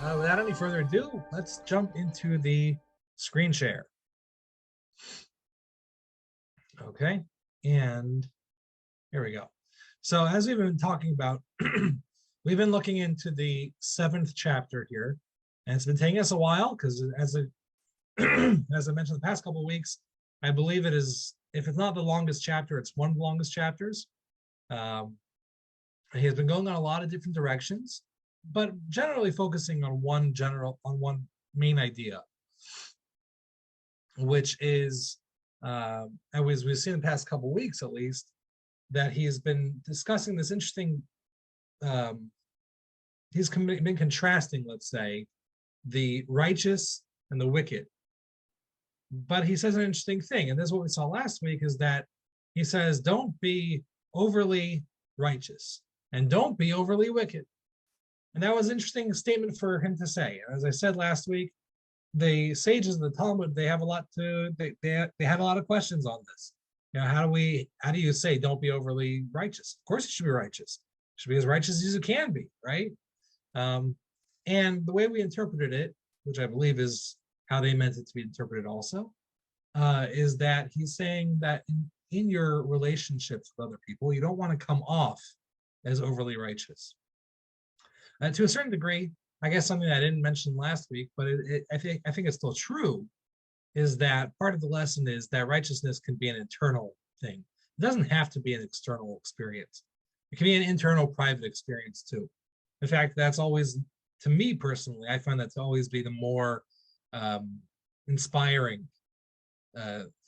Without any further ado, let's jump into the screen share. Okay, and here we go. So as we've been talking about, we've been looking into the 7th chapter here, and it's been taking us a while because as I mentioned the past couple of weeks, I believe it is, if it's not the longest chapter, it's one of the longest chapters. He has been going on a lot of different directions, but generally focusing on one main idea, which is, as we've seen in the past couple of weeks at least, that he has been discussing this interesting, he's been contrasting, let's say, the righteous and the wicked. But he says an interesting thing, and this is what we saw last week, is that he says, don't be overly righteous and don't be overly wicked. And that was an interesting statement for him to say. As I said last week, the sages of the Talmud, they have a lot to, they had a lot of questions on this. You know, how do you say don't be overly righteous? Of course you should be righteous. You should be as righteous as you can be, right? And the way we interpreted it, which I believe is how they meant it to be interpreted also, is that he's saying that in your relationships with other people, you don't want to come off as overly righteous. To a certain degree, I guess something I didn't mention last week, but I think it's still true, is that part of the lesson is that righteousness can be an internal thing. It doesn't have to be an external experience. It can be an internal, private experience too. In fact, that's always, to me personally, I find that to always be the more inspiring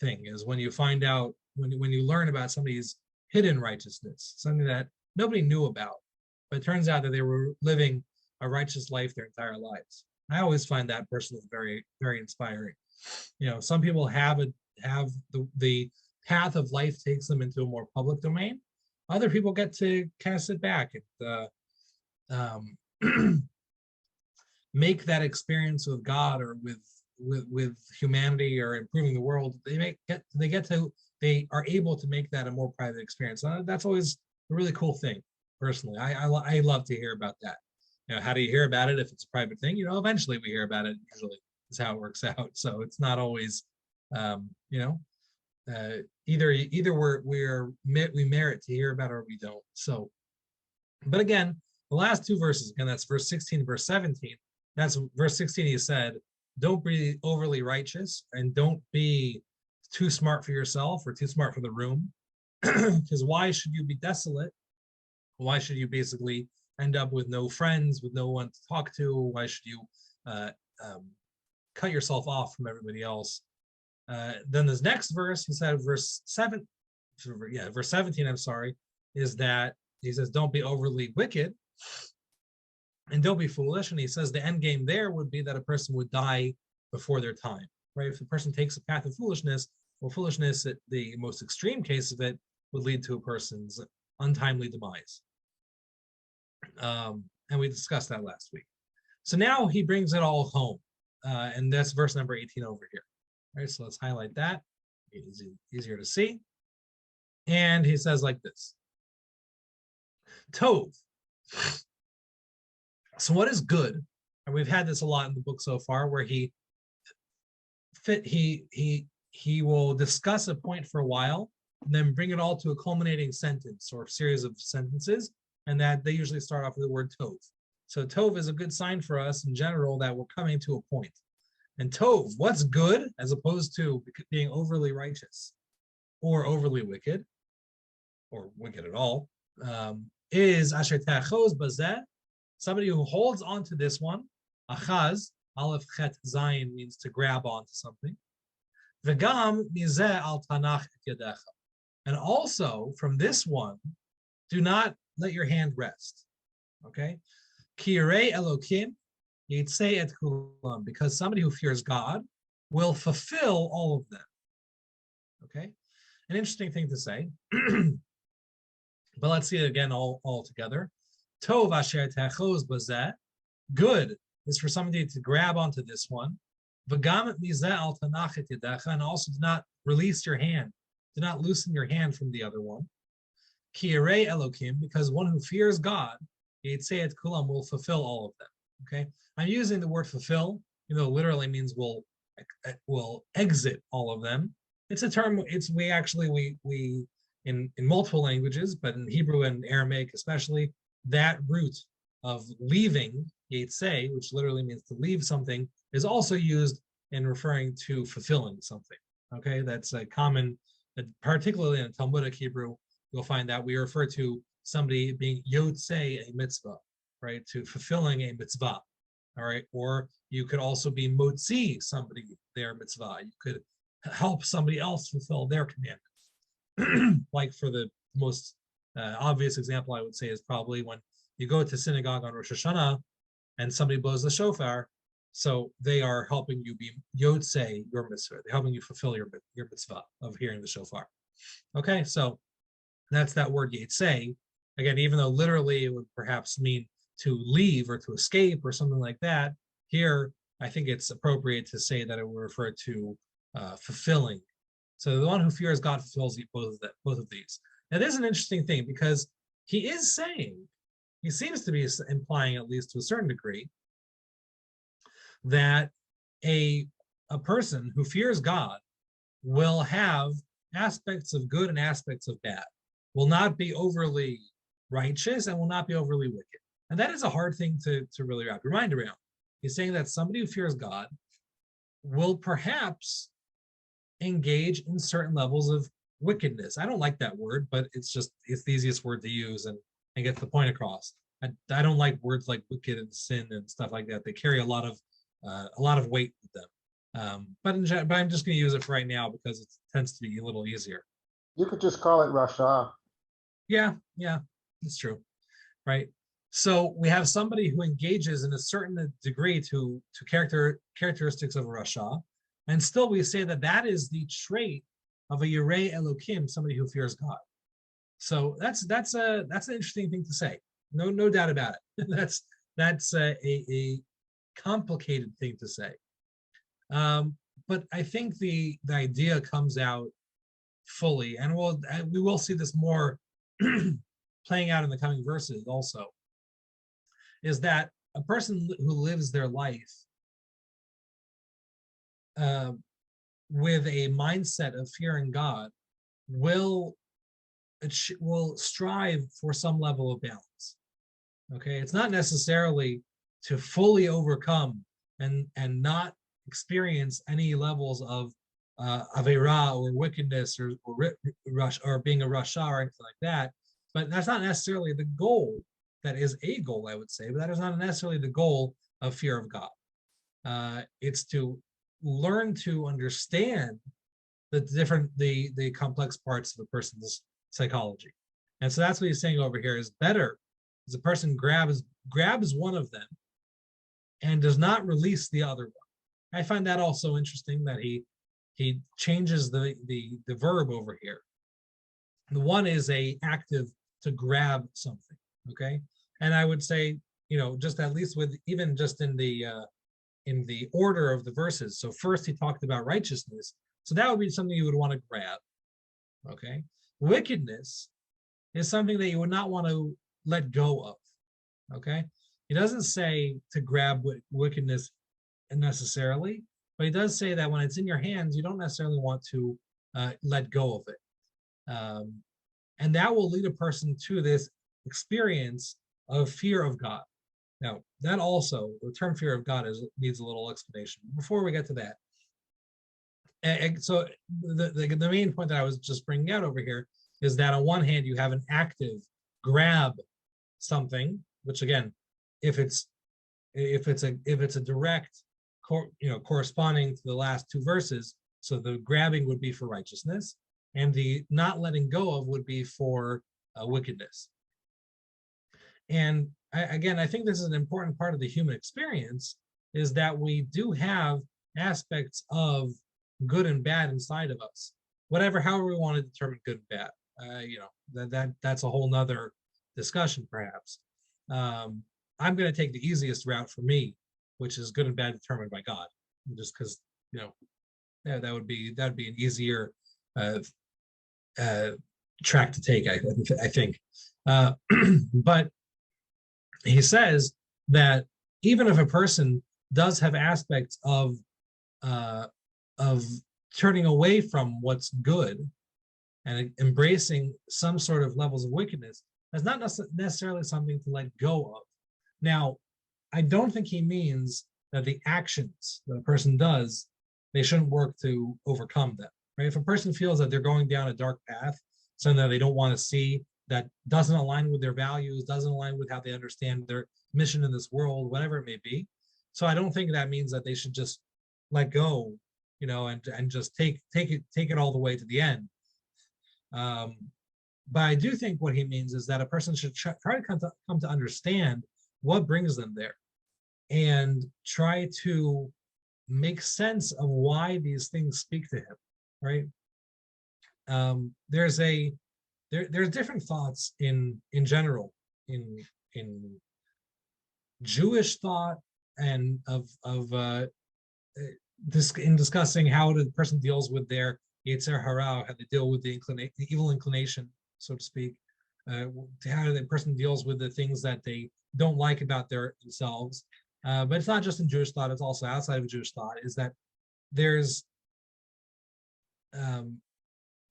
thing, is when you find out, when you learn about somebody's hidden righteousness, something that nobody knew about, but it turns out that they were living a righteous life their entire lives. I always find that personally very, very inspiring. You know, some people have the path of life takes them into a more public domain. Other people get to kind of sit back and make that experience with God or with humanity or improving the world. They are able to make that a more private experience. That's always a really cool thing. Personally, I love to hear about that. You know, how do you hear about it if it's a private thing? You know, eventually we hear about it. Usually is how it works out. So it's not always, either we merit to hear about it or we don't. So, but again, the last two verses, again, that's verse 16 and verse 17. That's verse 16. He said, don't be overly righteous and don't be too smart for yourself or too smart for the room. Because why should you be desolate? Why should you basically end up with no friends, with no one to talk to? Why should you cut yourself off from everybody else? Then this next verse, he said, verse 17, I'm sorry, is that he says, don't be overly wicked and don't be foolish. And he says the end game there would be that a person would die before their time, right? If a person takes a path of foolishness, well, foolishness, the most extreme case of it, would lead to a person's untimely demise. And we discussed that last week. So now he brings it all home. And that's verse number 18 over here. All right, so let's highlight that. Easier to see. And he says like this. Tov. So what is good? And we've had this a lot in the book so far, where he will discuss a point for a while, and then bring it all to a culminating sentence or series of sentences, and that they usually start off with the word tov. So tov is a good sign for us in general that we're coming to a point. And tov, what's good, as opposed to being overly righteous or overly wicked, or wicked at all, is asher ta'achos bazeh, somebody who holds on to this one. Achaz, aleph chet zayin, means to grab onto something. V'gam mizeh al tanach et yadecha. And also from this one, do not let your hand rest. Okay? Ki yirei Elokim yitzei et kulam, because somebody who fears God will fulfill all of them. Okay? An interesting thing to say. But let's see it again all together. Tov asher ta'achos bazeh. Good is for somebody to grab onto this one. V'gam mizeh al tanach et yadecha, and also do not release your hand. Do not loosen your hand from the other one. Ki yirei Elokim, because one who fears God, yitzei et kulam, will fulfill all of them. Okay, I'm using the word fulfill, literally means will exit all of them. It's a term. We in multiple languages, but in Hebrew and Aramaic especially, that root of leaving, say, which literally means to leave something, is also used in referring to fulfilling something. Okay, that's a common, particularly in Talmudic Hebrew, you'll find that we refer to somebody being yotzei a mitzvah, right, to fulfilling a mitzvah. All right, or you could also be motzi somebody their mitzvah. You could help somebody else fulfill their commandments. Like for the most obvious example, I would say is probably when you go to synagogue on Rosh Hashanah and somebody blows the shofar, so they are helping you be yotzei your mitzvah. They're helping you fulfill your mitzvah of hearing the shofar. Okay, so that's that word yotzei. Again, even though literally it would perhaps mean to leave or to escape or something like that, here I think it's appropriate to say that it will refer to fulfilling. So the one who fears God fulfills both of these. Now, there's an interesting thing because he seems to be implying, at least to a certain degree, that a person who fears God will have aspects of good and aspects of bad, will not be overly righteous and will not be overly wicked. And that is a hard thing to really wrap your mind around. He's saying that somebody who fears God will perhaps engage in certain levels of wickedness. I don't like that word, but it's the easiest word to use and get the point across. I don't like words like wicked and sin and stuff like that. They carry a lot of weight with them. But I'm just going to use it for right now because it tends to be a little easier. You could just call it Rasha. Yeah, that's true, right? So we have somebody who engages in a certain degree to characteristics of a Rasha, and still we say that is the trait of a Yirei Elokim, somebody who fears God. So that's an interesting thing to say. No doubt about it. that's a complicated thing to say. But I think the idea comes out fully, and we will see this more playing out in the coming verses also, is that a person who lives their life with a mindset of fearing God will strive for some level of balance. Okay, it's not necessarily to fully overcome and not experience any levels of avera or wickedness or being a rasha or anything like that. But that's not necessarily the goal. That is a goal, I would say, but that is not necessarily the goal of fear of God. It's to learn to understand the complex parts of a person's psychology. And so that's what he's saying over here is better as a person grabs one of them and does not release the other one. I find that also interesting that he changes the verb over here. The one is a active to grab something, okay? And I would say, just at least with even just in the order of the verses. So first he talked about righteousness. So that would be something you would want to grab. Okay. Wickedness is something that you would not want to let go of. Okay. He doesn't say to grab wickedness necessarily, but he does say that when it's in your hands, you don't necessarily want to let go of it. And that will lead a person to this experience of fear of God. Now, that also, the term fear of God needs a little explanation. Before we get to that, so the main point that I was just bringing out over here is that on one hand, you have an active grab something, which again, if it's a direct, corresponding to the last two verses, so the grabbing would be for righteousness, and the not letting go of would be for wickedness. And I think this is an important part of the human experience, is that we do have aspects of good and bad inside of us, however we want to determine good and bad. That's a whole nother discussion, perhaps. I'm going to take the easiest route for me, which is good and bad determined by God, just because that would be an easier track to take, I think. But he says that even if a person does have aspects uh, of turning away from what's good and embracing some sort of levels of wickedness, that's not necessarily something to let go of. Now, I don't think he means that the actions that a person does, they shouldn't work to overcome them, right? If a person feels that they're going down a dark path, something that they don't want to see, that doesn't align with their values, doesn't align with how they understand their mission in this world, whatever it may be. So I don't think that means that they should just let go, and just take it all the way to the end. But I do think what he means is that a person should try to come to understand what brings them there, and try to make sense of why these things speak to him, right? There's different thoughts in general in Jewish thought, and in discussing how the person deals with their Yetzer Hara, how they deal with the evil inclination, so to speak, how the person deals with the things that they don't like about themselves. But it's not just in Jewish thought, it's also outside of Jewish thought, is that there's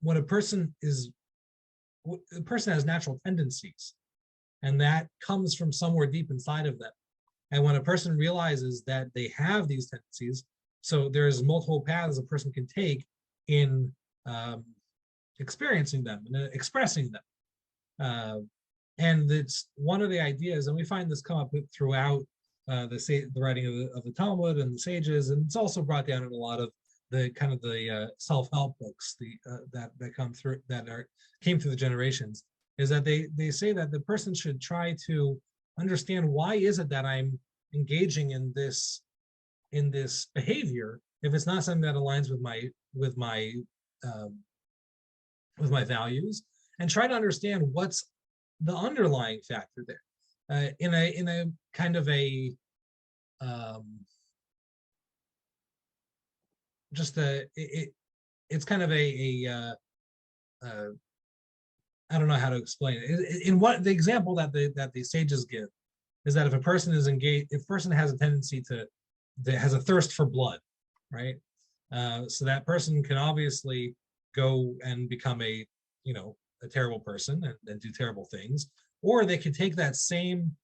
when a person has natural tendencies, and that comes from somewhere deep inside of them. And when a person realizes that they have these tendencies, so there's multiple paths a person can take in experiencing them and expressing them. And it's one of the ideas, and we find this come up throughout the writing of the Talmud and the sages, and it's also brought down in a lot of the kind of the self-help books that came through the generations, is that they say that the person should try to understand, why is it that I'm engaging in this behavior if it's not something that aligns with my values, and try to understand what's the underlying factor there, in a kind of a it's kind of I don't know how to explain it. In what the example that the sages give is that if a person is engaged, if a person has a tendency that has a thirst for blood, right? So that person can obviously go and become a terrible person and do terrible things, or they could take that same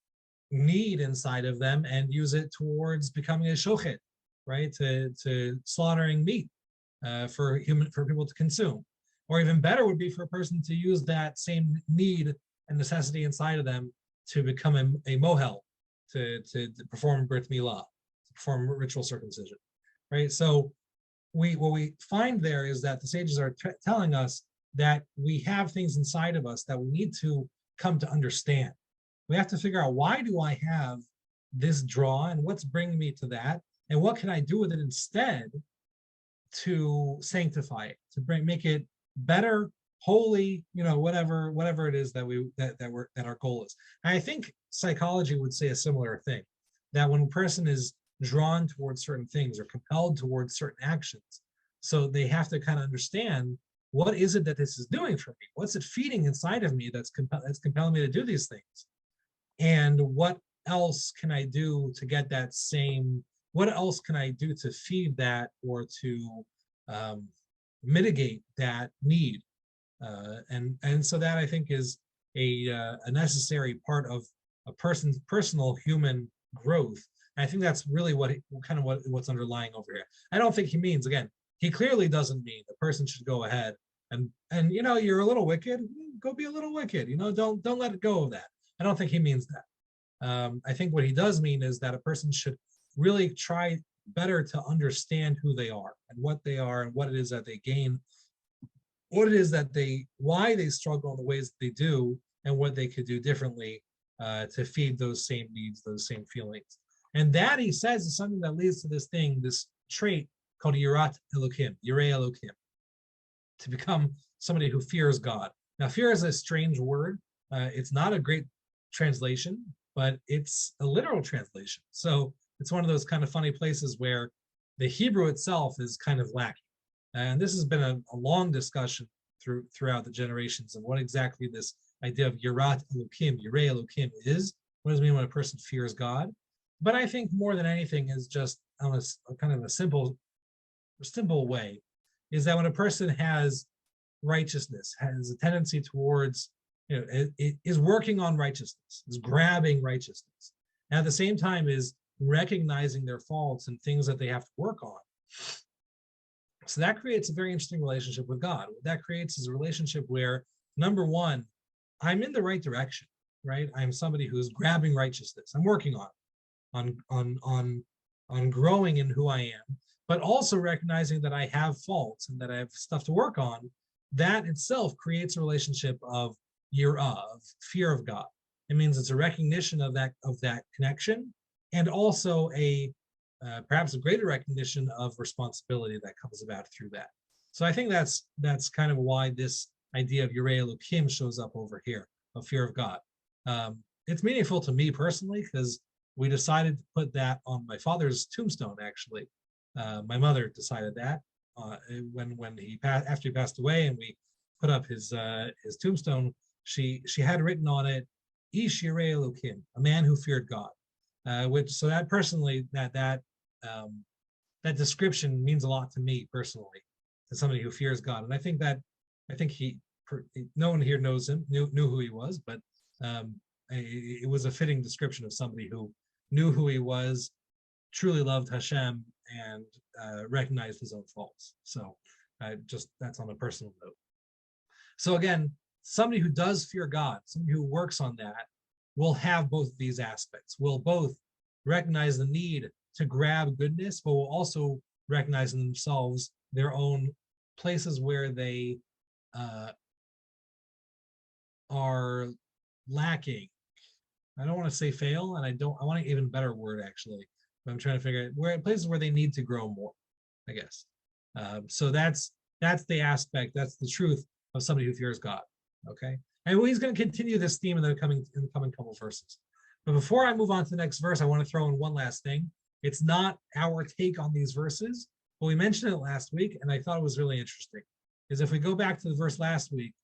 need inside of them and use it towards becoming a shochet, right? To slaughtering meat for people to consume. Or even better would be for a person to use that same need and necessity inside of them to become a mohel, to perform brit milah, to perform ritual circumcision, right? So what we find there is that the sages are telling us that we have things inside of us that we need to come to understand. We have to figure out, why do I have this draw, and what's bringing me to that, and what can I do with it instead to sanctify it, to make it better, holy, whatever it is that our goal is. And I think psychology would say a similar thing, that when a person is drawn towards certain things or compelled towards certain actions, so they have to kind of understand, what is it that this is doing for me? What's it feeding inside of me that's compelling me to do these things? And what else can I do to get that same? What else can I do to feed that, or to mitigate that need? And so that, I think, is a necessary part of a person's personal human growth. And I think that's really what's underlying over here. I don't think he means, again, he clearly doesn't mean the person should go ahead and you're a little wicked, go be a little wicked, don't let it go of that. I don't think he means that. I think what he does mean is that a person should really try better to understand who they are and what they are, and what it is that they gain, what it is that why they struggle in the ways that they do, and what they could do differently to feed those same needs, those same feelings. And that, he says, is something that leads to this trait called Yirat Elokim, Yirei Elokim, to become somebody who fears God. Now, fear is a strange word. It's not a great translation, but it's a literal translation. So it's one of those kind of funny places where the Hebrew itself is kind of lacking. And this has been a long discussion throughout the generations of what exactly this idea of Yirat Elokim, Yirei Elokim is. What does it mean when a person fears God? But I think more than anything is just on a kind of a simple way, is that when a person has righteousness, has a tendency towards, it is working on righteousness, is grabbing righteousness, and at the same time is recognizing their faults and things that they have to work on. So that creates a very interesting relationship with God. What that creates is a relationship where, number one, I'm in the right direction, right? I'm somebody who's grabbing righteousness. I'm working on growing in who I am, but also recognizing that I have faults and that I have stuff to work on. That itself creates a relationship of fear of God. It means it's a recognition of that connection, and also perhaps a greater recognition of responsibility that comes about through that. So I think that's kind of why this idea of Yirei Elokim shows up over here, of fear of God. It's meaningful to me personally because we decided to put that on my father's tombstone. Actually, my mother decided that when after he passed away, and we put up his tombstone. She had written on it, "Ish Yirei Elokim," a man who feared God. So that personally, that description means a lot to me personally, to somebody who fears God. And I think no one here knows him, knew who he was, but it was a fitting description of somebody who knew who he was, truly loved Hashem, and recognized his own faults. So that's on a personal note. So again, somebody who does fear God, somebody who works on that, will have both of these aspects. Will both recognize the need to grab goodness, but will also recognize in themselves their own places where they are lacking. I don't want to say fail, and I want an even better word actually, but I'm trying to figure out places where they need to grow more, I guess. So that's the aspect, that's the truth of somebody who fears God. Okay, and he's going to continue this theme in the coming couple of verses. But before I move on to the next verse, I want to throw in one last thing. It's not our take on these verses, but we mentioned it last week, and I thought it was really interesting. Is if we go back to the verse last week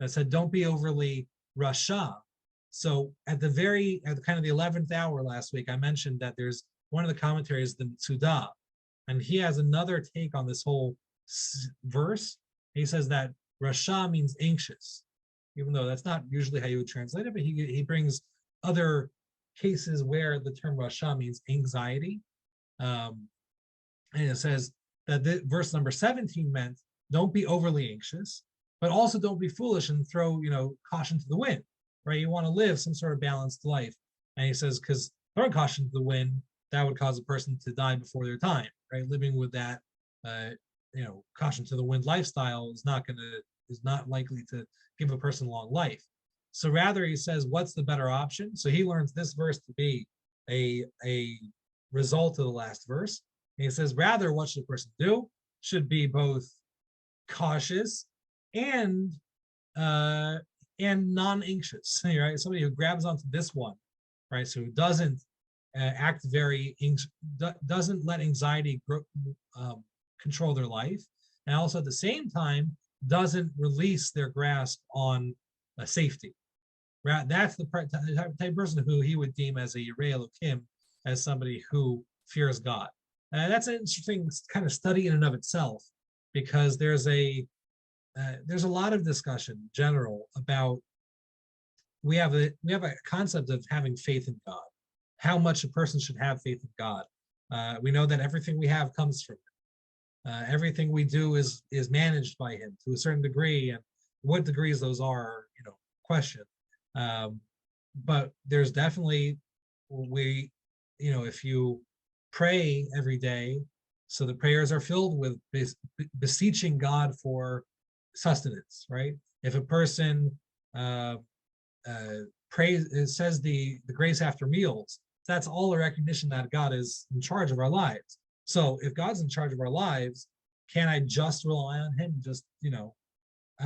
that said, "Don't be overly rasha." So at kind of the 11th hour last week, I mentioned that there's one of the commentaries, the Mitzudah, and he has another take on this whole verse. He says that rasha means anxious, even though that's not usually how you would translate it, but he brings other cases where the term rasha means anxiety. And it says that verse number 17 meant, don't be overly anxious, but also don't be foolish and throw, caution to the wind, right? You want to live some sort of balanced life. And he says, because throwing caution to the wind, that would cause a person to die before their time, right? Living with that, caution to the wind lifestyle is not likely to give a person long life. So rather, he says, what's the better option? So he learns this verse to be a result of the last verse. And he says, rather, what should a person do? Should be both cautious and non-anxious, right? Somebody who grabs onto this one, right? So who doesn't act very doesn't let anxiety control their life, and also at the same time doesn't release their grasp on safety. Right? That's the type of person who he would deem as a Yirei Elokim, as somebody who fears God. That's an interesting kind of study in and of itself, because there's a lot of discussion in general about we have a concept of having faith in God, how much a person should have faith in God. We know that everything we have comes from Him. Everything we do is managed by Him to a certain degree, and what degrees those are, question. But there's definitely if you pray every day, so the prayers are filled with beseeching God for sustenance, right? If a person prays, it says the grace after meals, that's all a recognition that God is in charge of our lives. So if God's in charge of our lives, can I just rely on Him? Just, I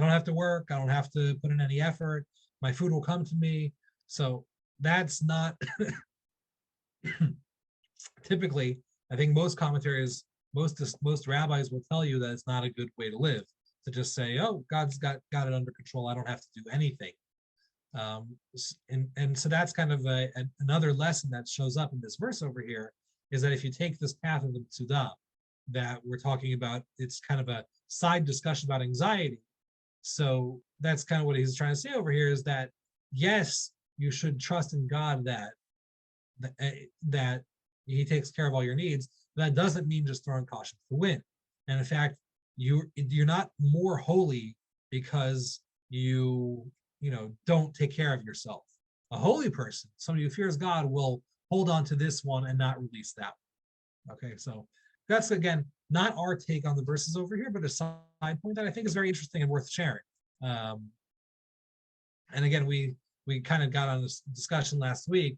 don't have to work. I don't have to put in any effort. My food will come to me. So that's not typically, I think most commentaries, most rabbis will tell you that it's not a good way to live, to just say, oh, God's got it under control. I don't have to do anything. And so that's kind of another lesson that shows up in this verse over here, is that if you take this path of the Mitzudah that we're talking about, it's kind of a side discussion about anxiety. So that's kind of what he's trying to say over here, is that yes, you should trust in God that he takes care of all your needs. That doesn't mean just throwing caution to the wind. And in fact, you're not more holy because you don't take care of yourself. A holy person, somebody who fears God, will hold on to this one and not release that one. Okay, so that's, again, not our take on the verses over here, but a side point that I think is very interesting and worth sharing. And again, we kind of got on this discussion last week.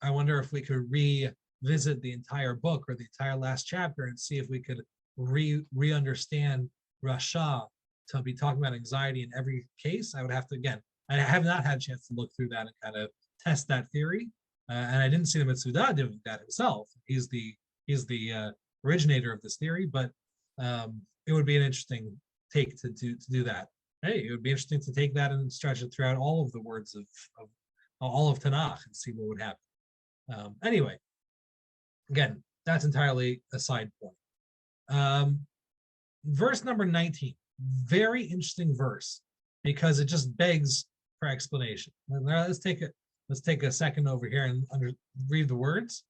I wonder if we could revisit the entire book or the entire last chapter and see if we could re-understand Rasha to be talking about anxiety in every case. I would have to, again, I have not had a chance to look through that and kind of test that theory. And I didn't see the Mitzudah doing that himself. He's the originator of this theory, but it would be an interesting take to do that. Hey, it would be interesting to take that and stretch it throughout all of the words of all of Tanakh and see what would happen. Anyway, again, that's entirely a side point. Verse number 19, very interesting verse because it just begs for explanation. Let's take a second over here and read the words.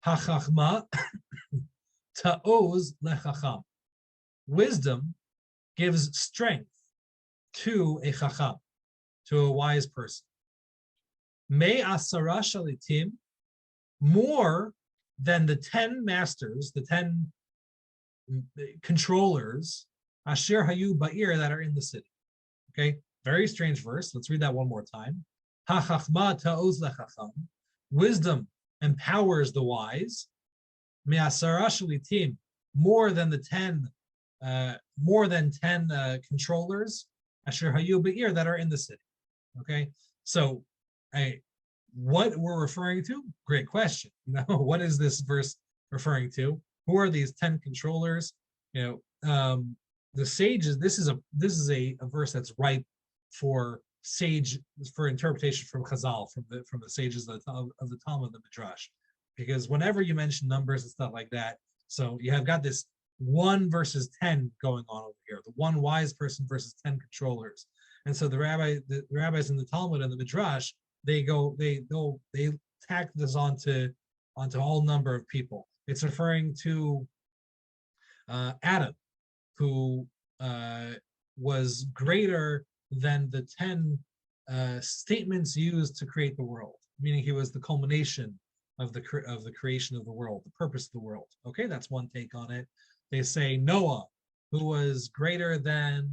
Ha-chachma ta'oz lechacham. Wisdom gives strength to a chacham, to a wise person. Me asara shalitim, more than the 10 masters, the 10 controllers, asher hayu ba'ir, that are in the city. Okay, very strange verse. Let's read that one more time. Ha-chachma ta'oz lechacham. Wisdom empowers the wise. Me asara shalitim, more than 10 controllers, asher hayu ba'ir, that are in the city. Okay, so what we're referring to? Great question. What is this verse referring to? Who are these 10 controllers? The sages. This is a verse that's ripe for interpretation from Chazal, from the sages of the Talmud, the Midrash, because whenever you mention numbers and stuff like that, so you have got this 1 versus 10 going on over here, the one wise person versus 10 controllers. And so the rabbis in the Talmud and the Midrash, they tack this onto a whole number of people. It's referring to Adam, who was greater than the 10 statements used to create the world, meaning he was the culmination of the creation of the world, the purpose of the world. Okay, that's one take on it. They say Noah, who was greater than,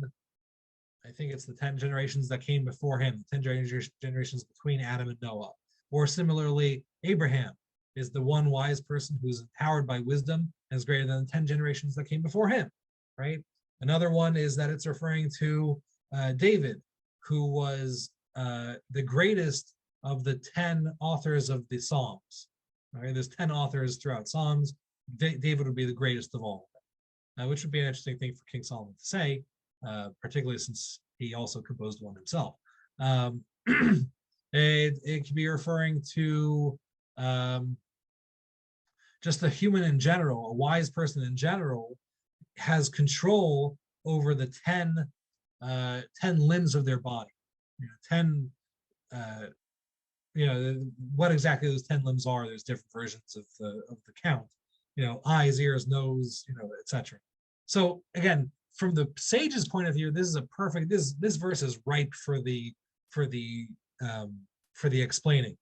I think it's the 10 generations that came before him, 10 generations between Adam and Noah. Or similarly, Abraham is the one wise person who's empowered by wisdom and is greater than the 10 generations that came before him, right? Another one is that it's referring to David, who was the greatest of the 10 authors of the Psalms. Right? There's 10 authors throughout Psalms. David would be the greatest of all of them, which would be an interesting thing for King Solomon to say, particularly since he also composed one himself. It could be referring to just the human in general. A wise person in general has control over the 10 limbs of their body. 10, what exactly those 10 limbs are. There's different versions of the count. Eyes, ears, nose, etc. So again, from the sage's point of view, this is a perfect. This verse is ripe for the explaining.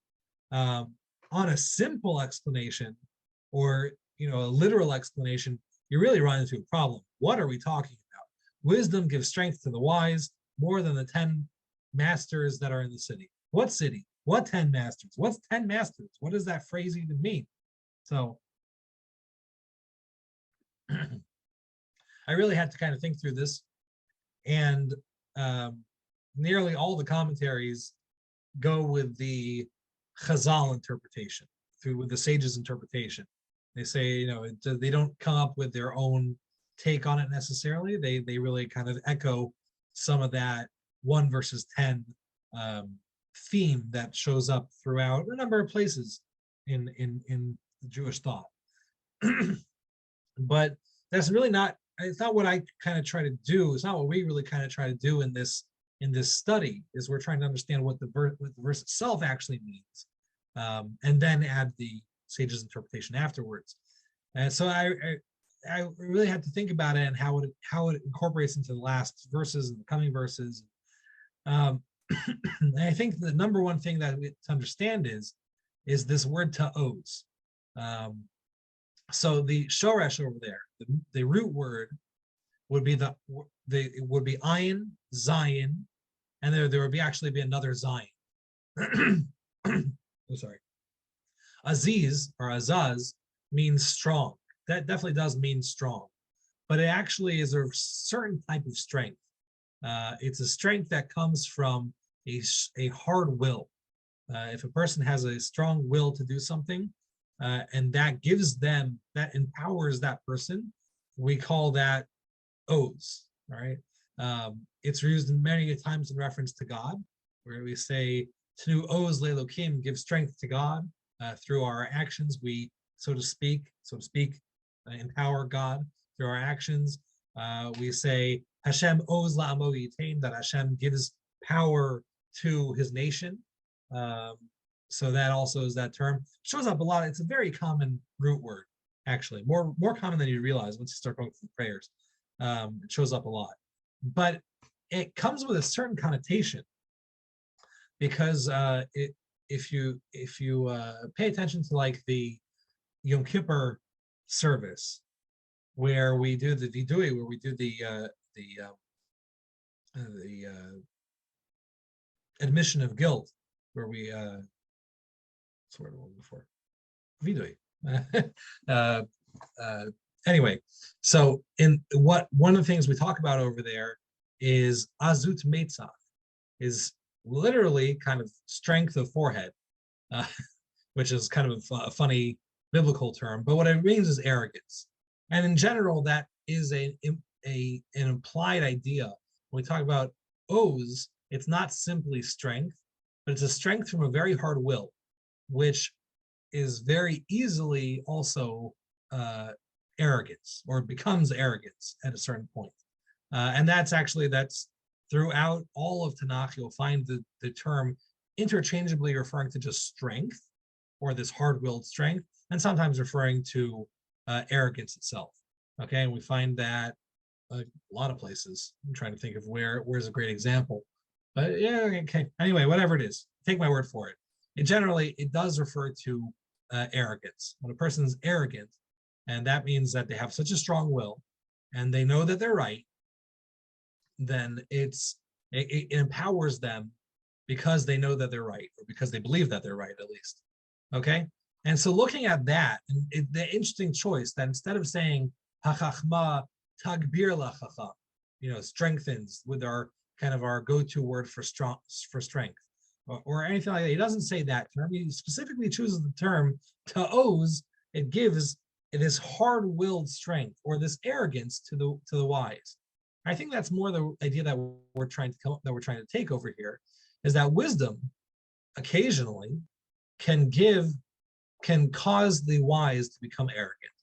On a simple explanation, or a literal explanation, you really run into a problem. What are we talking about? Wisdom gives strength to the wise, more than the 10 masters that are in the city. What city? What 10 masters? What's 10 masters? What does that phrase even mean? So I really had to kind of think through this, and nearly all the commentaries go with the Chazal interpretation, with the sages' interpretation. They say, they don't come up with their own take on it necessarily. They really kind of echo some of that 1 versus 10 theme that shows up throughout a number of places in the Jewish thought. But that's really not, it's not what I kind of try to do. It's not what we really kind of try to do in this study, is we're trying to understand what the verse itself actually means, and then add the sage's interpretation afterwards. And so I really had to think about it and how it incorporates into the last verses and the coming verses. And I think the number one thing that we to understand is this word ta'oz. So the shoresh over there, the root word would be it would be ayin, zayin, and there would actually be another zayin. Oh, sorry. Aziz or azaz means strong. That definitely does mean strong, but it actually is a certain type of strength. It's a strength that comes from a hard will. If a person has a strong will to do something, and that empowers that person, we call that oz, right? It's used many times in reference to God, where we say, "Tnu oz le'elokim," give strength to God. Through our actions, we, so to speak, empower God through our actions. We say, "Hashem oz la'amo yitain," that Hashem gives power to his nation. So that also is that term. Shows up a lot. It's a very common root word, actually, more common than you realize once you start going through the prayers. It shows up a lot, but it comes with a certain connotation, because if you pay attention to like the Yom Kippur service, where we do the vidui, where we do the admission of guilt, where we what's the word I'm looking for? Vidui. Anyway, so one of the things we talk about over there is azut metzach, is literally kind of strength of forehead, which is kind of a funny biblical term, but what it means is arrogance. And in general, that is an implied idea. When we talk about oz, it's not simply strength, but it's a strength from a very hard will, which is very easily also arrogance, or becomes arrogance at a certain point. And that's throughout all of Tanakh. You'll find the term interchangeably referring to just strength, or this hard-willed strength, and sometimes referring to arrogance itself. Okay, and we find that a lot of places. I'm trying to think of where's a great example, but yeah, okay. Anyway, whatever it is, take my word for it. It does refer to arrogance. When a person's arrogant, and that means that they have such a strong will, and they know that they're right, then it empowers them because they know that they're right, or because they believe that they're right, at least. Okay, and so looking at that, and the interesting choice that instead of saying hachachma tagbir lachacham, strengthens, with our kind of our go-to word for strength, or anything like that. He doesn't say that term. He specifically chooses the term ta'oz. It gives this hard-willed strength, or this arrogance to the wise. I think that's more the idea that we're trying to take over here, is that wisdom occasionally can cause the wise to become arrogant.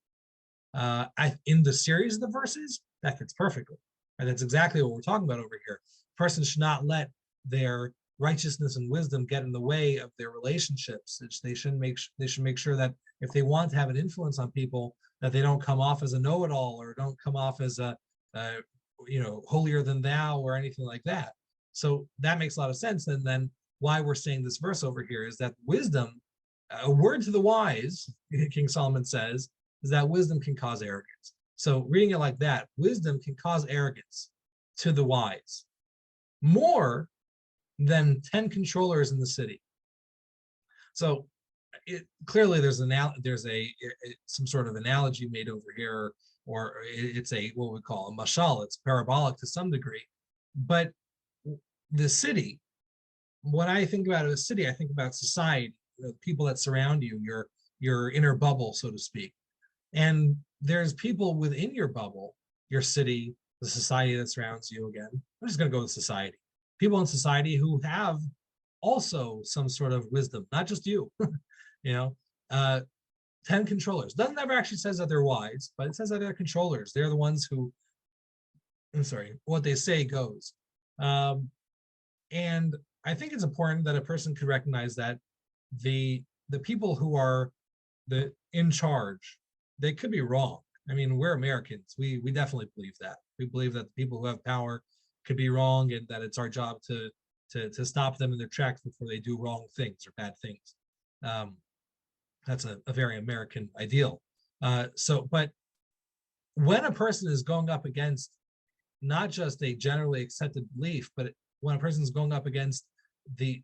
In the series of the verses, that fits perfectly. And that's exactly what we're talking about over here. A person should not let their righteousness and wisdom get in the way of their relationships. They should make sure that if they want to have an influence on people, that they don't come off as a know-it-all, or don't come off as a holier than thou, or anything like that. So that makes a lot of sense. And then why we're saying this verse over here is that wisdom, a word to the wise, King Solomon says, is that wisdom can cause arrogance. So reading it like that, wisdom can cause arrogance to the wise, more than 10 controllers in the city. So clearly there's some sort of analogy made over here, or it's what we call a mashal. It's parabolic to some degree. But the city, when I think about a city, I think about society, the people that surround you, your inner bubble, so to speak. And there's people within your bubble, your city, the society that surrounds you. Again, I'm just going to go with society. People in society who have also some sort of wisdom, not just you. You know, 10 controllers. Doesn't never actually says that they're wise, but it says that they're controllers. They're the ones who, I'm sorry, what they say goes. And I think it's important that a person could recognize that the people who are in charge, they could be wrong. I mean, we're Americans. We definitely believe that. We believe that the people who have power could be wrong, and that it's our job to stop them in their tracks before they do wrong things or bad things. That's a very American ideal. But when a person is going up against not just a generally accepted belief, but when a person is going up against the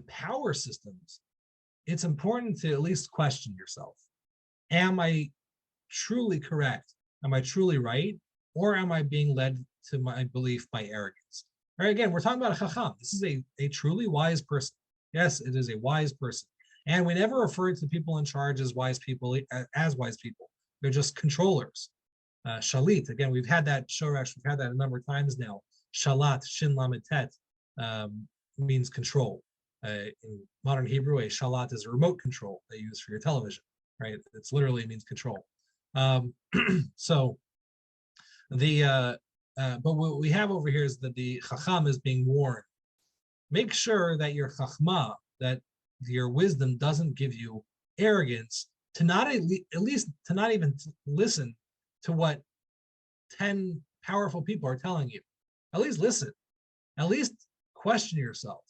power systems, it's important to at least question yourself. Am I truly correct? Am I truly right? Or am I being led to my belief by arrogance? All right, again, we're talking about a chacham. This is a truly wise person. Yes, it is a wise person. And we never refer to people in charge as wise people. They're just controllers. Shalit, again, we've had that shorash, we've had that a number of times now. Shalat, shin lamed tet, means control. In modern Hebrew, a shalat is a remote control they use for your television, right? It's literally means control. So but what we have over here is that the chacham is being warned. Make sure that your chachma, that your wisdom doesn't give you arrogance to not at least to not even listen to what 10 powerful people are telling you. At least listen. At least question yourself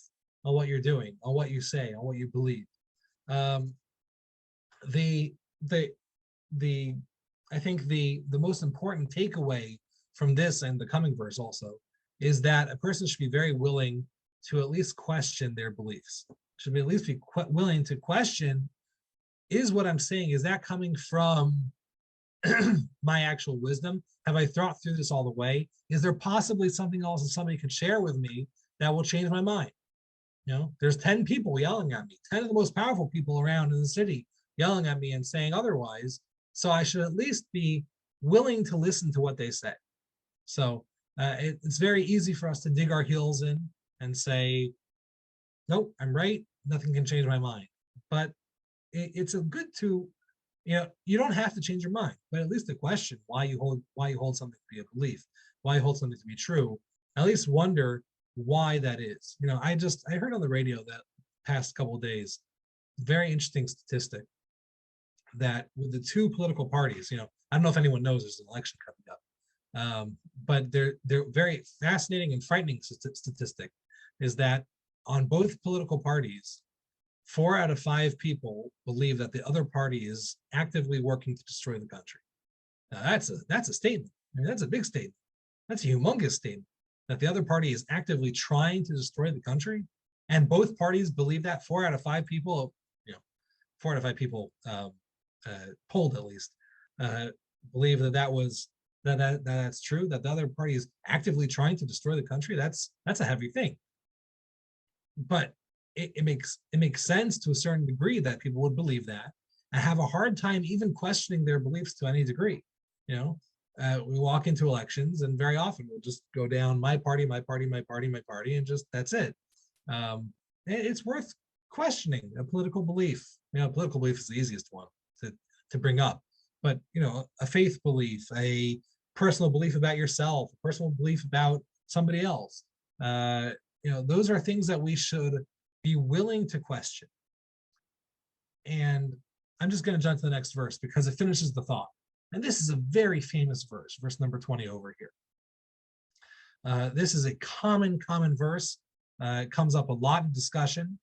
on what you're doing, on what you say, on what you believe. I think the most important takeaway from this and the coming verse also is that a person should be very willing to at least question their beliefs. Should be at least be willing to question, is what I'm saying, is that coming from my actual wisdom? Have I thought through this all the way? Is there possibly something else that somebody could share with me that will change my mind? You know, there's 10 people yelling at me, 10 of the most powerful people around in the city yelling at me and saying otherwise. So I should at least be willing to listen to what they say. So it's very easy for us to dig our heels in and say, nope, I'm right. Nothing can change my mind. But it's a good to, you know, you don't have to change your mind, but at least the question why you hold something to be a belief, why you hold something to be true, at least wonder why that is. You know, I heard on the radio that past couple of days, very interesting statistic that with the two political parties, you know, I don't know if anyone knows there's an election coming up, but they're very fascinating and frightening statistic is that on both political parties, 4 out of 5 people believe that the other party is actively working to destroy the country. Now that's a statement. I mean, that's a big statement. That's a humongous statement that the other party is actively trying to destroy the country, and both parties believe that. 4 out of 5 people, you know, 4 out of 5 people polled at least believe that's true. That the other party is actively trying to destroy the country. That's a heavy thing. But it makes sense to a certain degree that people would believe that and have a hard time even questioning their beliefs to any degree. You know, we walk into elections and very often we'll just go down my party, my party, my party, my party, and just that's it. It's worth questioning a political belief. You know, political belief is the easiest one to bring up, but you know, a faith belief, a personal belief about yourself, a personal belief about somebody else. You know, those are things that we should be willing to question. And I'm just going to jump to the next verse because it finishes the thought. And this is a very famous verse, verse number 20 over here. This is a common verse. It comes up a lot in discussion,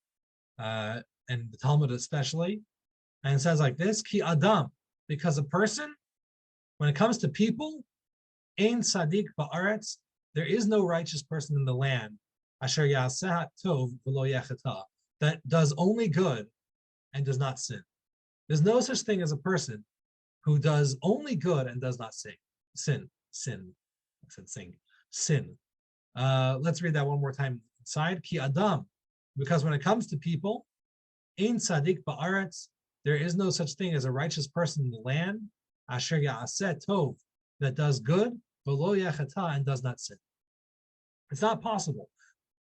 and the Talmud especially. And it says like this, Ki Adam, because a person, when it comes to people, Ein Sadiq Ba'aretz, there is no righteous person in the land, Asher Ya'aseh Tov V'lo Yecheta, that does only good and does not sin. There's no such thing as a person who does only good and does not sin. Let's read that one more time inside. Ki Adam, because when it comes to people, Ein Sadiq Ba'aretz, there is no such thing as a righteous person in the land, Asher Ya'aseh Tov, that does good, V'lo Yecheta, and does not sin. It's not possible.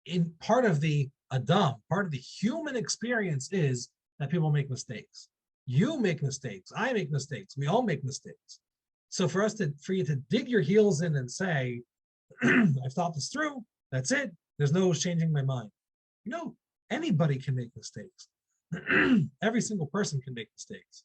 in part of the Adam, part of the human experience is that people make mistakes. You make mistakes. I make mistakes. We all make mistakes. So for you to dig your heels in and say, I've thought this through, that's it. There's no changing my mind. No, anybody can make mistakes. Every single person can make mistakes.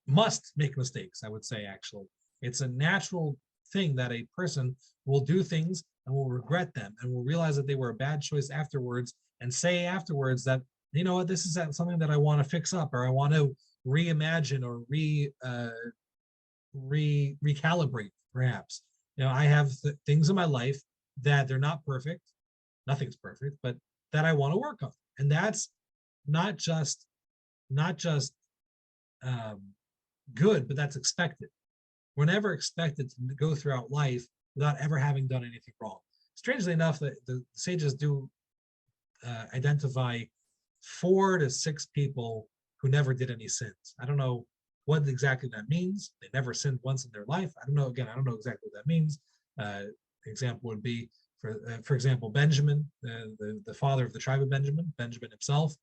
Must make mistakes, I would say, actually. It's a natural thing that a person will do things and will regret them and will realize that they were a bad choice afterwards and say afterwards that, you know what, this is something that I want to fix up, or I want to reimagine or recalibrate, perhaps. You know, I have things in my life that they're not perfect. Nothing's perfect, but that I want to work on. And that's not just good, but that's expected. We're never expected to go throughout life without ever having done anything wrong. Strangely enough, the sages do identify 4 to 6 people who never did any sins. I don't know what exactly that means. They never sinned once in their life. I don't know. Again, I don't know exactly what that means. Example would be, for example, Benjamin, the father of the tribe of Benjamin himself,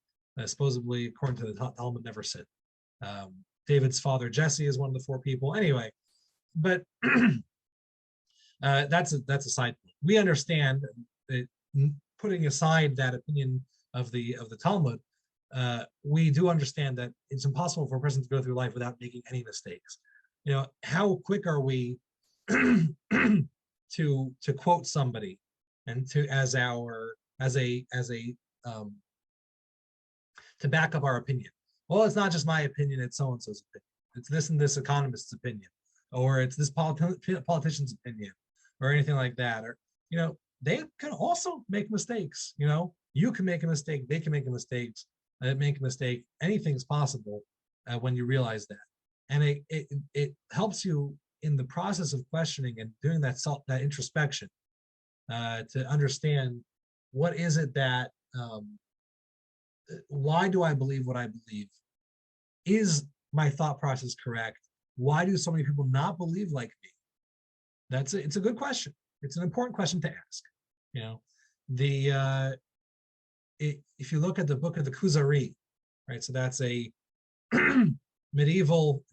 supposedly, according to the Talmud, never sinned. David's father, Jesse, is one of the 4 people. Anyway, but that's a side point. We understand that, putting aside that opinion of the Talmud, we do understand that it's impossible for a person to go through life without making any mistakes. You know, how quick are we to quote somebody and to to back up our opinion? Well, it's not just my opinion, it's so-and-so's opinion. It's this and this economist's opinion, or it's this politician's opinion, or anything like that. Or, you know, they can also make mistakes. You know, you can make a mistake, they can make a mistake, anything's possible when you realize that. And it helps you in the process of questioning and doing that introspection to understand what is it that, why do I believe what I believe? Is my thought process correct? Why do so many people not believe like me? It's a good question. It's an important question to ask. You know, if you look at the book of the Kuzari, right? So that's a medieval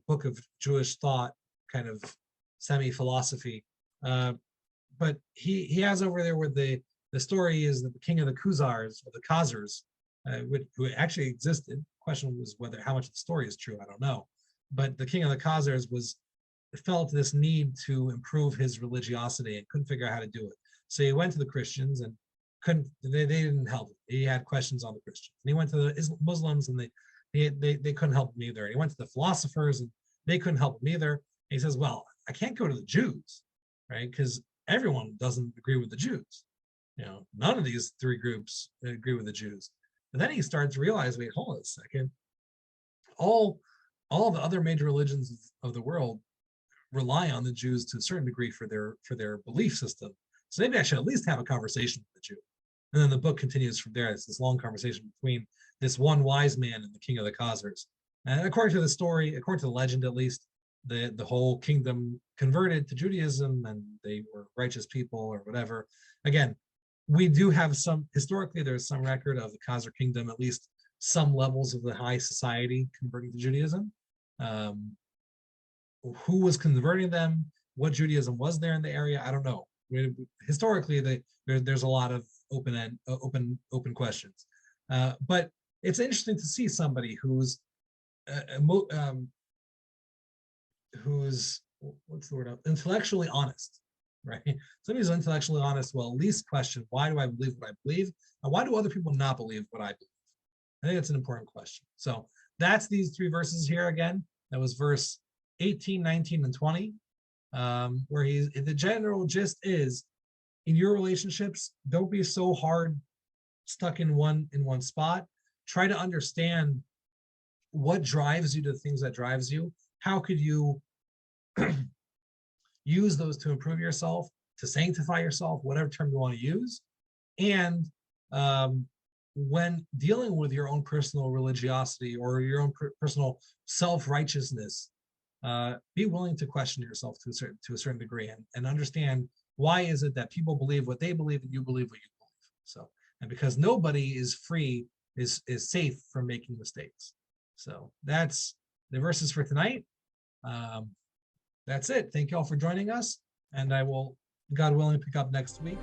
book of Jewish thought, kind of semi-philosophy. But he has over there where the story is that the king of the Khazars, or the Khazars, who actually existed. The question was how much of the story is true. I don't know. But the king of the Khazars felt this need to improve his religiosity and couldn't figure out how to do it. So he went to the Christians and they didn't help him. He had questions on the Christians. And he went to the Muslims and they couldn't help him either. And he went to the philosophers and they couldn't help him either. And he says, well, I can't go to the Jews, right? Because everyone doesn't agree with the Jews. You know, none of these 3 groups agree with the Jews. But then he starts to realize, wait, hold on a second. All the other major religions of the world rely on the Jews to a certain degree for their belief system. So maybe I should at least have a conversation with the Jew. And then the book continues from there. It's this long conversation between this one wise man and the king of the Khazars. And according to the story, according to the legend at least, the whole kingdom converted to Judaism and they were righteous people or whatever. Again, we do have historically, there's some record of the Khazar kingdom, at least some levels of the high society converting to Judaism. Who was converting them? What Judaism was there in the area? I don't know. Historically, there's a lot of open questions. But it's interesting to see somebody who's what's the word? Intellectually honest, right? Somebody who's intellectually honest will at least question, why do I believe what I believe? And why do other people not believe what I believe? I think it's an important question. So that's these 3 verses here again. That was verse 18, 19, and 20, where the general gist is, in your relationships, don't be so hard stuck in one spot. Try to understand what drives you to the things that drives you. How could you use those to improve yourself, to sanctify yourself, whatever term you want to use. And when dealing with your own personal religiosity or your own personal self-righteousness, be willing to question yourself to a certain degree and understand, why is it that people believe what they believe and you believe what you So, and because nobody is free, is safe from making mistakes. So that's the verses for tonight. That's it. Thank you all for joining us, and I will, God willing, pick up next week.